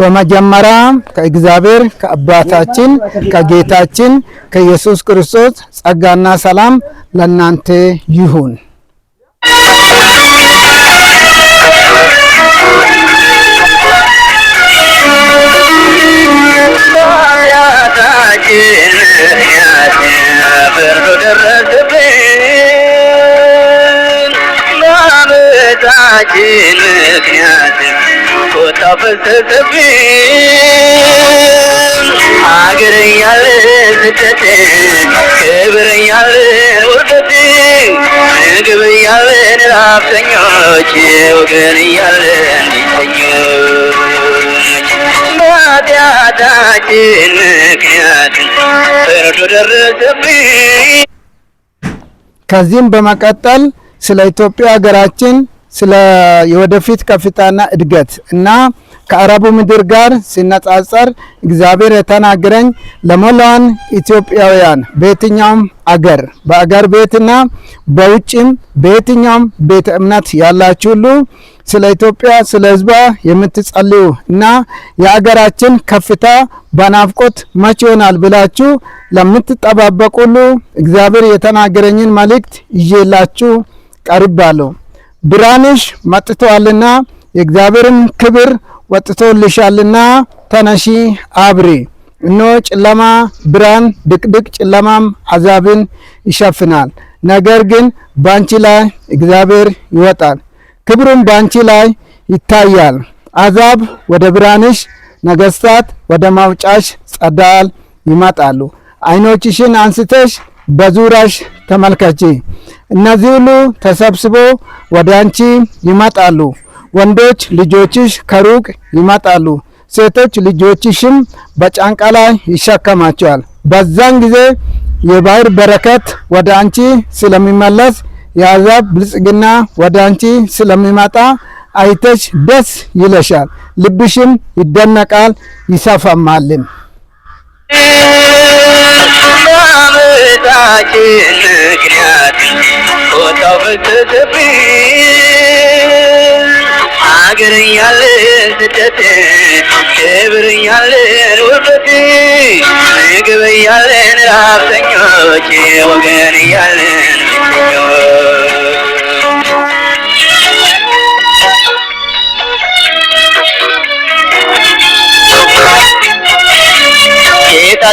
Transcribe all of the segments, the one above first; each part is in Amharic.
በመጀመሪያ ከእግዚአብሔር ከአባታችን ከጌታችን ከኢየሱስ ክርስቶስ ጸጋና ሰላም ለእናንተ ይሁን። ከዚህም በመቀጠል ስለ ኢትዮጵያ ሀገራችን ስለ የወደፊት ከፍታና እድገት እና ከአረቡ ምድር ጋር ሲነጻጸር እግዚአብሔር የተናገረኝ ለሞላን ኢትዮጵያውያን በየትኛውም አገር በአገር ቤትና በውጭም በየትኛውም ቤተ እምነት ያላችሁ ሁሉ ስለ ኢትዮጵያ ስለ ሕዝቧ የምትጸልዩ እና የአገራችን ከፍታ በናፍቆት መቼ ይሆናል ብላችሁ ለምትጠባበቁ ሁሉ እግዚአብሔር የተናገረኝን መልእክት ይዤላችሁ ቀርባለሁ። ብርሃንሽ መጥቷልና የእግዚአብሔርን ክብር ወጥቶልሻልና ተነሺ አብሪ። እነሆ ጨለማ ብርሃን ድቅድቅ ጨለማም አሕዛብን ይሸፍናል። ነገር ግን ባንቺ ላይ እግዚአብሔር ይወጣል፣ ክብሩም ባንቺ ላይ ይታያል። አሕዛብ ወደ ብርሃንሽ፣ ነገሥታት ወደ ማውጫሽ ጸዳል ይመጣሉ። ዓይኖችሽን አንስተሽ በዙሪያሽ ተመልከቺ። እነዚህ ሁሉ ተሰብስበው ወደ አንቺ ይመጣሉ። ወንዶች ልጆችሽ ከሩቅ ይመጣሉ፣ ሴቶች ልጆችሽም በጫንቃ ላይ ይሸከማቸዋል። በዛን ጊዜ የባህር በረከት ወደ አንቺ ስለሚመለስ የአሕዛብ ብልጽግና ወደ አንቺ ስለሚመጣ አይተሽ ደስ ይለሻል፣ ልብሽም ይደነቃል ይሰፋማልም።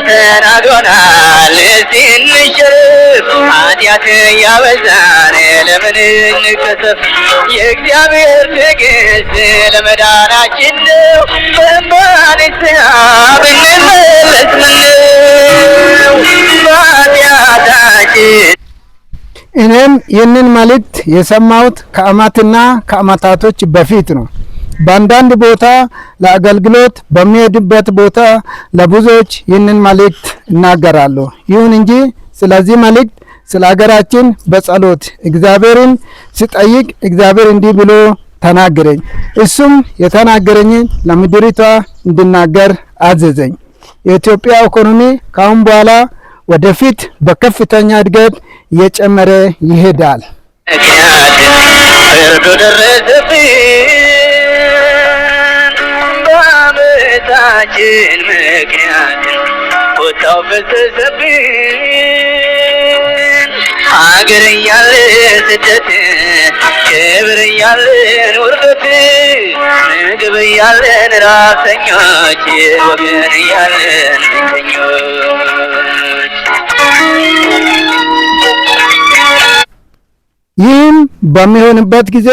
ተናግሮናል ሲንሽር ኃጢአት ያበዛን ለምን እንከሰፍ? የእግዚአብሔር ትዕግስት ለመዳናችን ነው። በማንስያ ብንመለስ ምነው ኃጢአታችን። እኔም ይህንን መልእክት የሰማሁት ከዓመትና ከዓመታቶች በፊት ነው። በአንዳንድ ቦታ ለአገልግሎት በሚሄድበት ቦታ ለብዙዎች ይህንን መልእክት እናገራለሁ። ይሁን እንጂ ስለዚህ መልእክት ስለ ሀገራችን በጸሎት እግዚአብሔርን ሲጠይቅ እግዚአብሔር እንዲህ ብሎ ተናገረኝ። እሱም የተናገረኝን ለምድሪቷ እንድናገር አዘዘኝ። የኢትዮጵያ ኢኮኖሚ ካሁን በኋላ ወደፊት በከፍተኛ እድገት እየጨመረ ይሄዳል። ታችን ምክንያት ቦታው ፈሰሰብን። ሀገር እያለ ስደት፣ ክብር እያለን ውርደት፣ ምግብ እያለን ራብተኞች፣ ወገን እያለን ብቸኞች። ይህም በሚሆንበት ጊዜ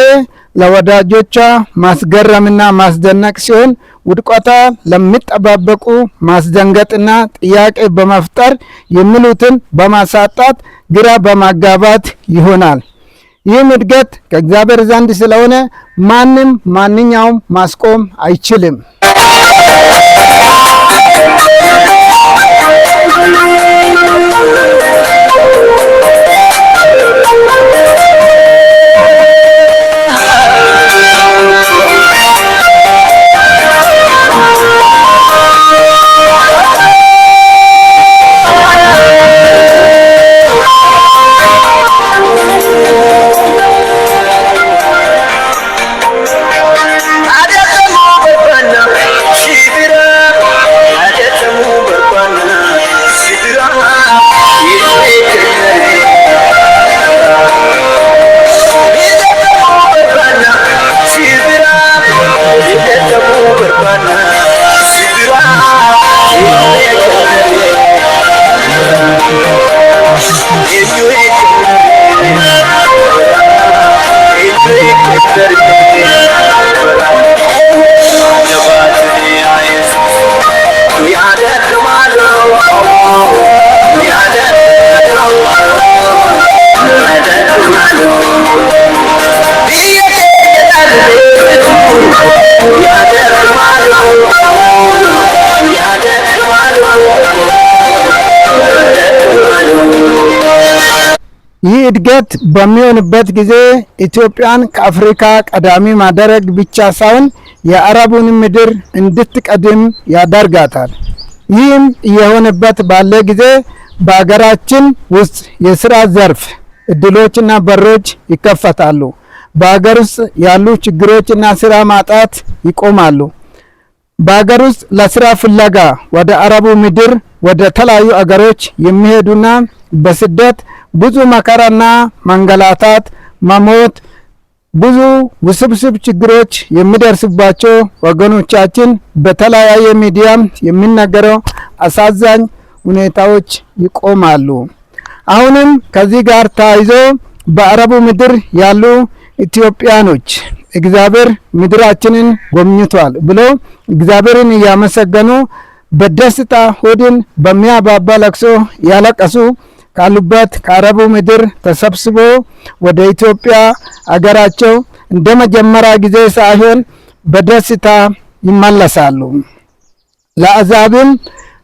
ለወዳጆቿ ማስገረምና ማስደነቅ ሲሆን ውድቀቷ ለሚጠባበቁ ማስደንገጥና ጥያቄ በመፍጠር የሚሉትን በማሳጣት ግራ በማጋባት ይሆናል። ይህም እድገት ከእግዚአብሔር ዘንድ ስለሆነ ማንኛውም ማስቆም አይችልም። ይህ እድገት በሚሆንበት ጊዜ ኢትዮጵያን ከአፍሪካ ቀዳሚ ማድረግ ብቻ ሳይሆን የአረቡን ምድር እንድትቀድም ያደርጋታል። ይህም እየሆነበት ባለ ጊዜ በሀገራችን ውስጥ የስራ ዘርፍ እድሎችና በሮች ይከፈታሉ። በሀገር ውስጥ ያሉ ችግሮችና ስራ ማጣት ይቆማሉ። በሀገር ውስጥ ለስራ ፍለጋ ወደ አረቡ ምድር ወደ ተለያዩ አገሮች የሚሄዱና በስደት ብዙ መከራና መንገላታት፣ መሞት፣ ብዙ ውስብስብ ችግሮች የሚደርስባቸው ወገኖቻችን በተለያየ ሚዲያም የሚነገረው አሳዛኝ ሁኔታዎች ይቆማሉ። አሁንም ከዚህ ጋር ተያይዞ በአረቡ ምድር ያሉ ኢትዮጵያኖች እግዚአብሔር ምድራችንን ጎብኝቷል ብሎ እግዚአብሔርን እያመሰገኑ በደስታ ሆድን በሚያባባ ለቅሶ ያለቀሱ ካሉበት ከአረቡ ምድር ተሰብስቦ ወደ ኢትዮጵያ አገራቸው እንደ መጀመሪያ ጊዜ ሳይሆን በደስታ ይመለሳሉ። ለአሕዛብም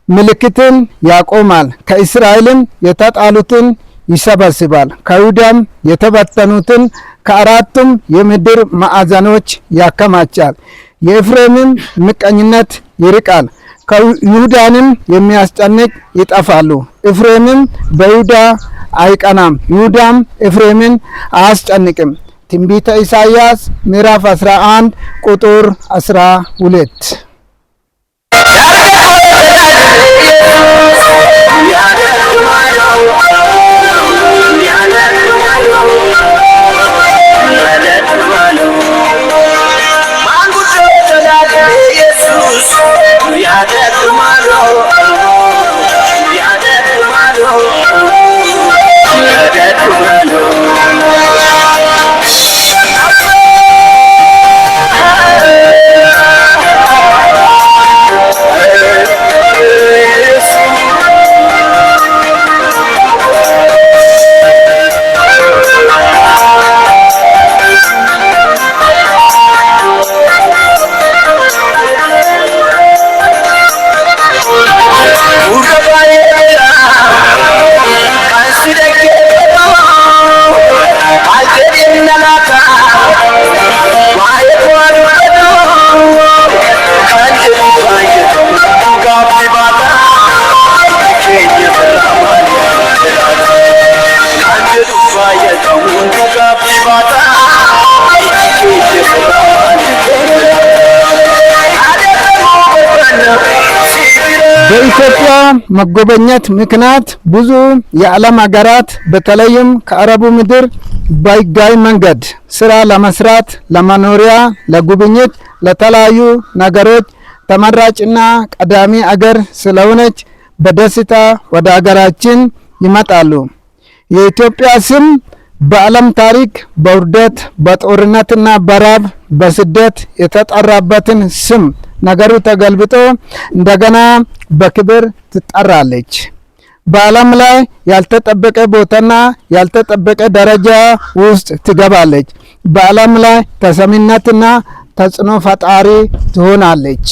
ምልክትን ያቆማል። ከእስራኤልም የተጣሉትን ይሰበስባል። ከይሁዳም የተበተኑትን ከአራቱም የምድር ማዕዘኖች ያከማቻል። የኤፍሬምም ምቀኝነት ይርቃል። ከይሁዳንም የሚያስጨንቅ ይጠፋሉ። ኤፍሬምም በይሁዳ አይቀናም፣ ይሁዳም ኤፍሬምን አያስጨንቅም። ትንቢተ ኢሳይያስ ምዕራፍ 11 ቁጥር 12። በኢትዮጵያ መጎበኘት ምክንያት ብዙ የዓለም ሀገራት በተለይም ከአረቡ ምድር በሕጋዊ መንገድ ስራ ለመስራት፣ ለመኖሪያ፣ ለጉብኝት፣ ለተለያዩ ነገሮች ተመራጭና ቀዳሚ አገር ስለሆነች በደስታ ወደ ሀገራችን ይመጣሉ። የኢትዮጵያ ስም በዓለም ታሪክ በውርደት፣ በጦርነትና በራብ፣ በስደት የተጠራበትን ስም ነገሩ ተገልብጦ እንደገና በክብር ትጠራለች። በዓለም ላይ ያልተጠበቀ ቦታና ያልተጠበቀ ደረጃ ውስጥ ትገባለች። በዓለም ላይ ተሰሚነትና ተጽዕኖ ፈጣሪ ትሆናለች።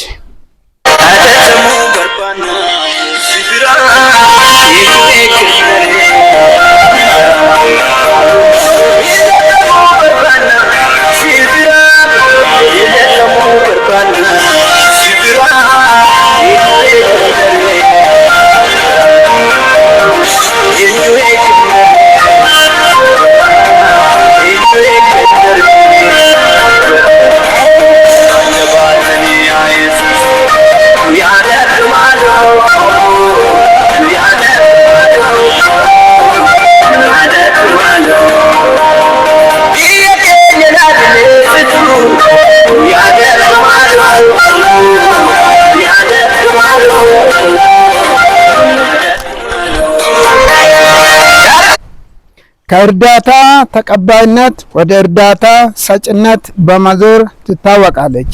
ከእርዳታ ተቀባይነት ወደ እርዳታ ሰጭነት በመዞር ትታወቃለች።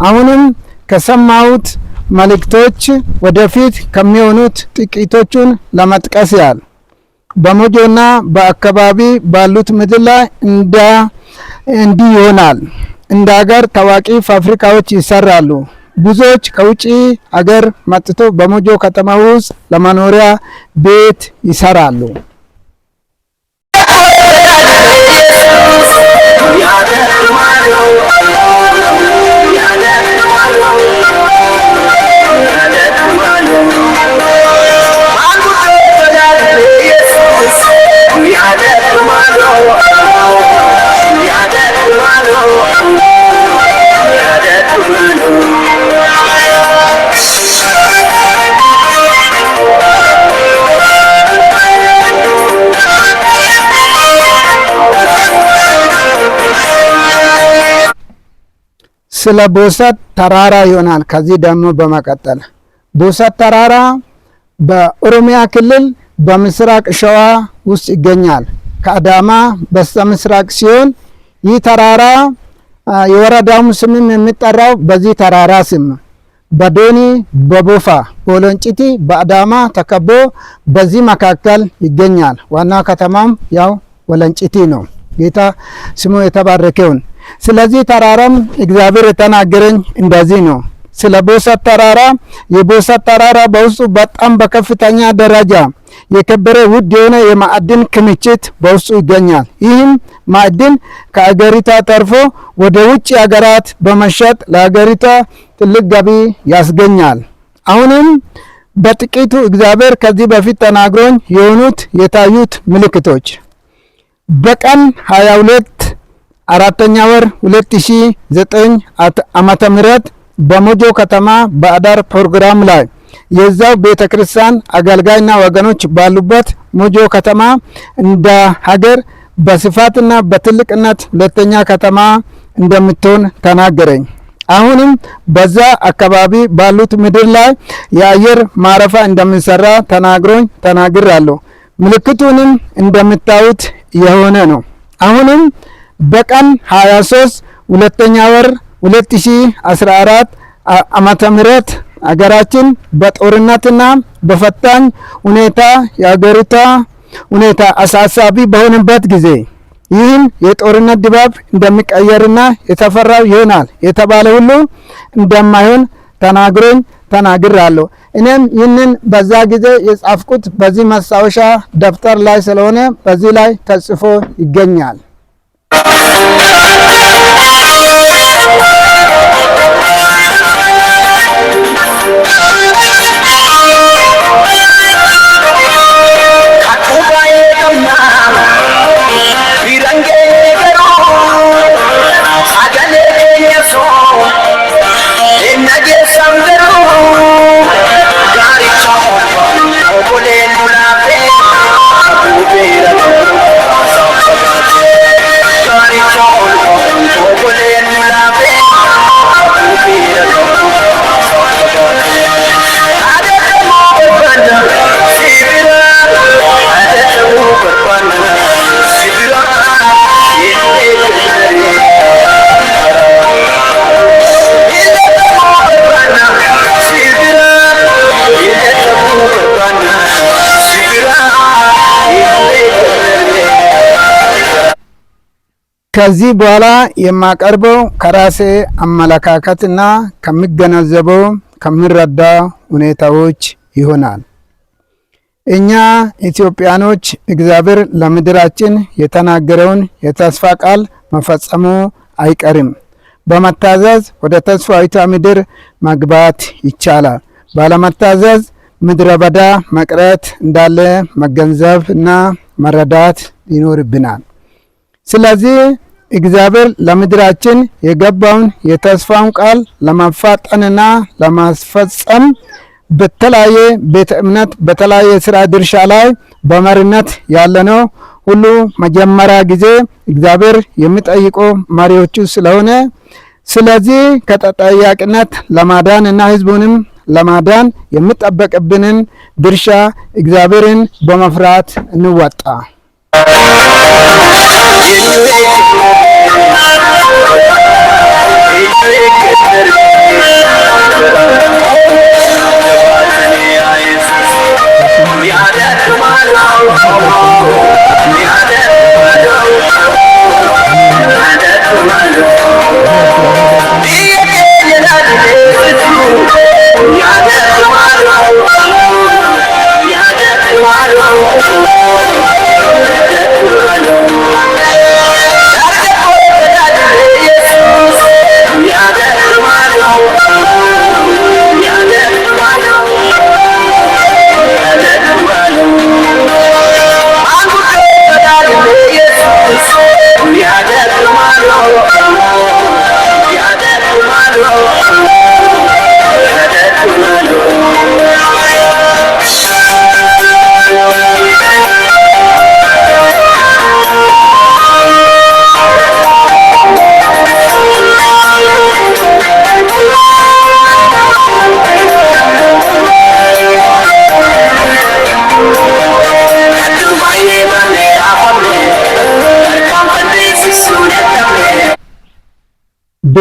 አሁንም ከሰማሁት መልእክቶች ወደፊት ከሚሆኑት ጥቂቶቹን ለመጥቀስ ያህል በሞጆና በአካባቢ ባሉት ምድር ላይ እንዲህ ይሆናል። እንደ ሀገር ታዋቂ ፋብሪካዎች ይሰራሉ። ብዙዎች ከውጪ ሀገር መጥቶ በሞጆ ከተማ ውስጥ ለመኖሪያ ቤት ይሰራሉ። ስለ ቦሰት ተራራ ይሆናል። ከዚህ ደግሞ በመቀጠል ቦሰት ተራራ በኦሮሚያ ክልል በምስራቅ ሸዋ ውስጥ ይገኛል። ከአዳማ በስተ ምስራቅ ሲሆን ይህ ተራራ የወረዳውም ስምም የሚጠራው በዚህ ተራራ ስም በዶኒ፣ በቦፋ፣ በወለንጭቲ፣ በአዳማ ተከቦ በዚህ መካከል ይገኛል። ዋና ከተማም ያው ወለንጭቲ ነው። ጌታ ስሙ የተባረከውን። ስለዚህ ተራራም እግዚአብሔር የተናገረኝ እንደዚህ ነው። ስለ ቦሰት ተራራ የቦሰት ተራራ በውስጡ በጣም በከፍተኛ ደረጃ የከበረ ውድ የሆነ የማዕድን ክምችት በውስጡ ይገኛል። ይህም ማዕድን ከአገሪቷ ተርፎ ወደ ውጭ ሀገራት በመሸጥ ለሀገሪቷ ትልቅ ገቢ ያስገኛል። አሁንም በጥቂቱ እግዚአብሔር ከዚህ በፊት ተናግሮኝ የሆኑት የታዩት ምልክቶች በቀን 22 4ኛ ወር 2009 ዓመተ ምህረት በሞጆ ከተማ በአዳር ፕሮግራም ላይ የዛው ቤተክርስቲያን አገልጋይና ወገኖች ባሉበት ሞጆ ከተማ እንደ ሀገር በስፋትና በትልቅነት ሁለተኛ ከተማ እንደምትሆን ተናገረኝ። አሁንም በዛ አካባቢ ባሉት ምድር ላይ የአየር ማረፊያ እንደምንሰራ ተናግራለሁ። ምልክቱንም እንደምታዩት የሆነ ነው። አሁንም በቀን 23 ሁለተኛ ወር 2014 ዓመተ ምህረት አገራችን በጦርነትና በፈታኝ ሁኔታ የአገሪቷ ሁኔታ አሳሳቢ በሆነበት ጊዜ ይህን የጦርነት ድባብ እንደሚቀየርና የተፈራው ይሆናል የተባለ ሁሉ እንደማይሆን ተናግራለሁ። እኔም ይህንን በዛ ጊዜ የጻፍኩት በዚህ ማስታወሻ ደብተር ላይ ስለሆነ በዚህ ላይ ተጽፎ ይገኛል። ከዚህ በኋላ የማቀርበው ከራሴ አመለካከትና ከሚገነዘበው ከምረዳ ሁኔታዎች ይሆናል። እኛ ኢትዮጵያኖች እግዚአብሔር ለምድራችን የተናገረውን የተስፋ ቃል መፈጸሙ አይቀርም። በመታዘዝ ወደ ተስፋዊቷ ምድር መግባት ይቻላል። ባለመታዘዝ ምድረ በዳ መቅረት እንዳለ መገንዘብ እና መረዳት ይኖርብናል። ስለዚህ እግዚአብሔር ለምድራችን የገባውን የተስፋውን ቃል ለማፋጠንና ለማስፈጸም በተለያየ ቤተ እምነት በተለያየ ስራ ድርሻ ላይ በመሪነት ያለነው ሁሉ መጀመሪያ ጊዜ እግዚአብሔር የሚጠይቀው መሪዎቹ ስለሆነ ስለዚህ ከተጠያቂነት ለማዳን እና ህዝቡንም ለማዳን የሚጠበቅብንን ድርሻ እግዚአብሔርን በመፍራት እንወጣ።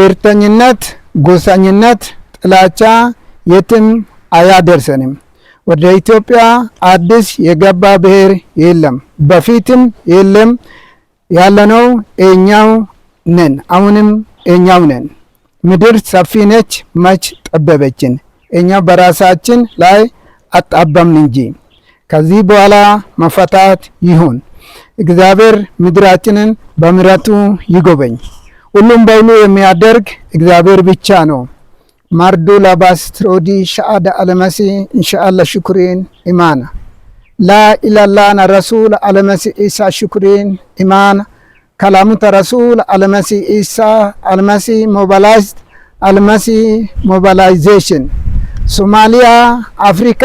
ብሔርተኝነት፣ ጎሳኝነት፣ ጥላቻ የትም አያደርሰንም። ወደ ኢትዮጵያ አዲስ የገባ ብሔር የለም፣ በፊትም የለም። ያለነው እኛው ነን፣ አሁንም እኛው ነን። ምድር ሰፊ ነች፣ መች ጠበበችን? እኛ በራሳችን ላይ አጣበምን እንጂ። ከዚህ በኋላ መፈታት ይሁን። እግዚአብሔር ምድራችንን በምሕረቱ ይጎበኝ። ሁሉም በሁሉ የሚያደርግ እግዚአብሔር ብቻ ነው። ማርዱ ላባስትሮዲ ሻአዳ አለመሲ ኢንሻአላ ሽኩሪን ኢማና ላኢላላና ረሱል አለመሲ ኢሳ ሽኩሪን ኢማና ከላሙተ ረሱል አለመሲ ኢሳ አልመሲ ሞባላይዝድ አልመሲ ሞባላይዜሽን ሶማሊያ አፍሪካ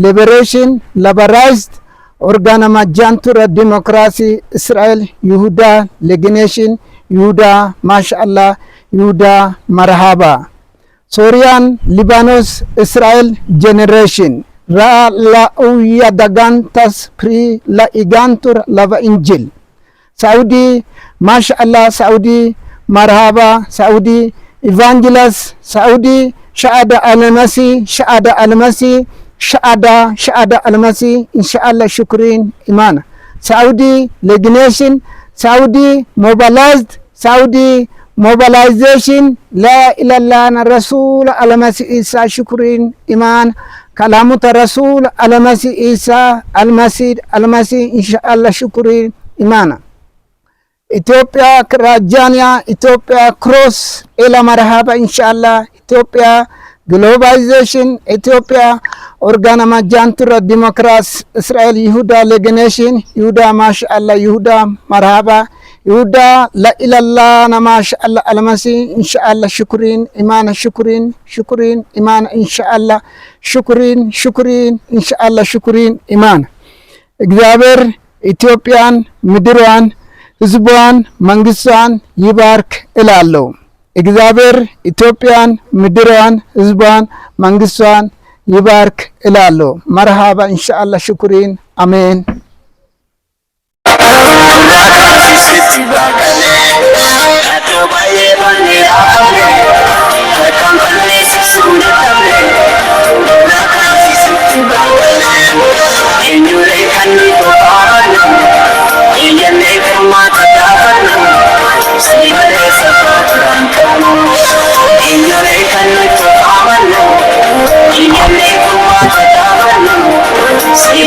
ሊበሬሽን ለበራይዝድ ኦርጋናማ ጃንቱረ ዲሞክራሲ እስራኤል ይሁዳ ሌግኔሽን ይሁዳ ማሻአላ ይሁዳ መርሃባ ሶሪያን ሊባኖስ እስራኤል ጄኔሬሽን ራላኡያ ዳጋንታስ ፕሪ ላኢጋንቱር ለቫ ኢንጅል ሳኡዲ ማሻአላ ሳኡዲ መርሃባ ሳኡዲ ኢቫንጀለስ ሳኡዲ ሻአዳ አልመሲ ሻአዳ አልመሲ ሻአዳ አልመሲ ኢንሻአላ ሽኩሪን ኢማና ሳኡዲ ሌግኔሽን ሳኡዲ ሞባላይዝድ ሳኡዲ ሞባላይዜሽን ላኢላላና ረሱል አለመሲ ኢሳ ሽኩሪን ኢማን ከላሙተ ረሱል አለመሲ ኢሳ አልመሲ ኢንሻአላ ሽኩሪን ኢማና ኢትዮጵያ ክራጃንያ ኢትዮጵያ ክሮስ ኢላ መርሃባ ኢንሻአላ ኢትዮጵያ ግሎባላይዜሽን ኢትዮጵያ ኦርጋናማ ጃንቱረ ዲሞክራሲ እስራኤል ይሁዳ ሌግኔሽን ይሁዳ ማሻአላ ይሁዳ መርሃባ ይሁዳ ላኢላላና ማሻአላ አልመሲ ኢንሻአላ ሽኩሪን ኢማና ሽኩሪን ኢማና ኢንሻአላ ሽኩሪን ኢንሻአላ ሽኩሪን ኢማና እግዚአብሔር ኢትዮጵያን ምድሯን ህዝቧን መንግስቷን ይባርክ እላለሁ። እግዚአብሔር ኢትዮጵያን ምድሯን ህዝቧን መንግስቷን ይባርክ እላለሁ። መርሃባ ኢንሻአላ ሽኩሪን አሜን። Say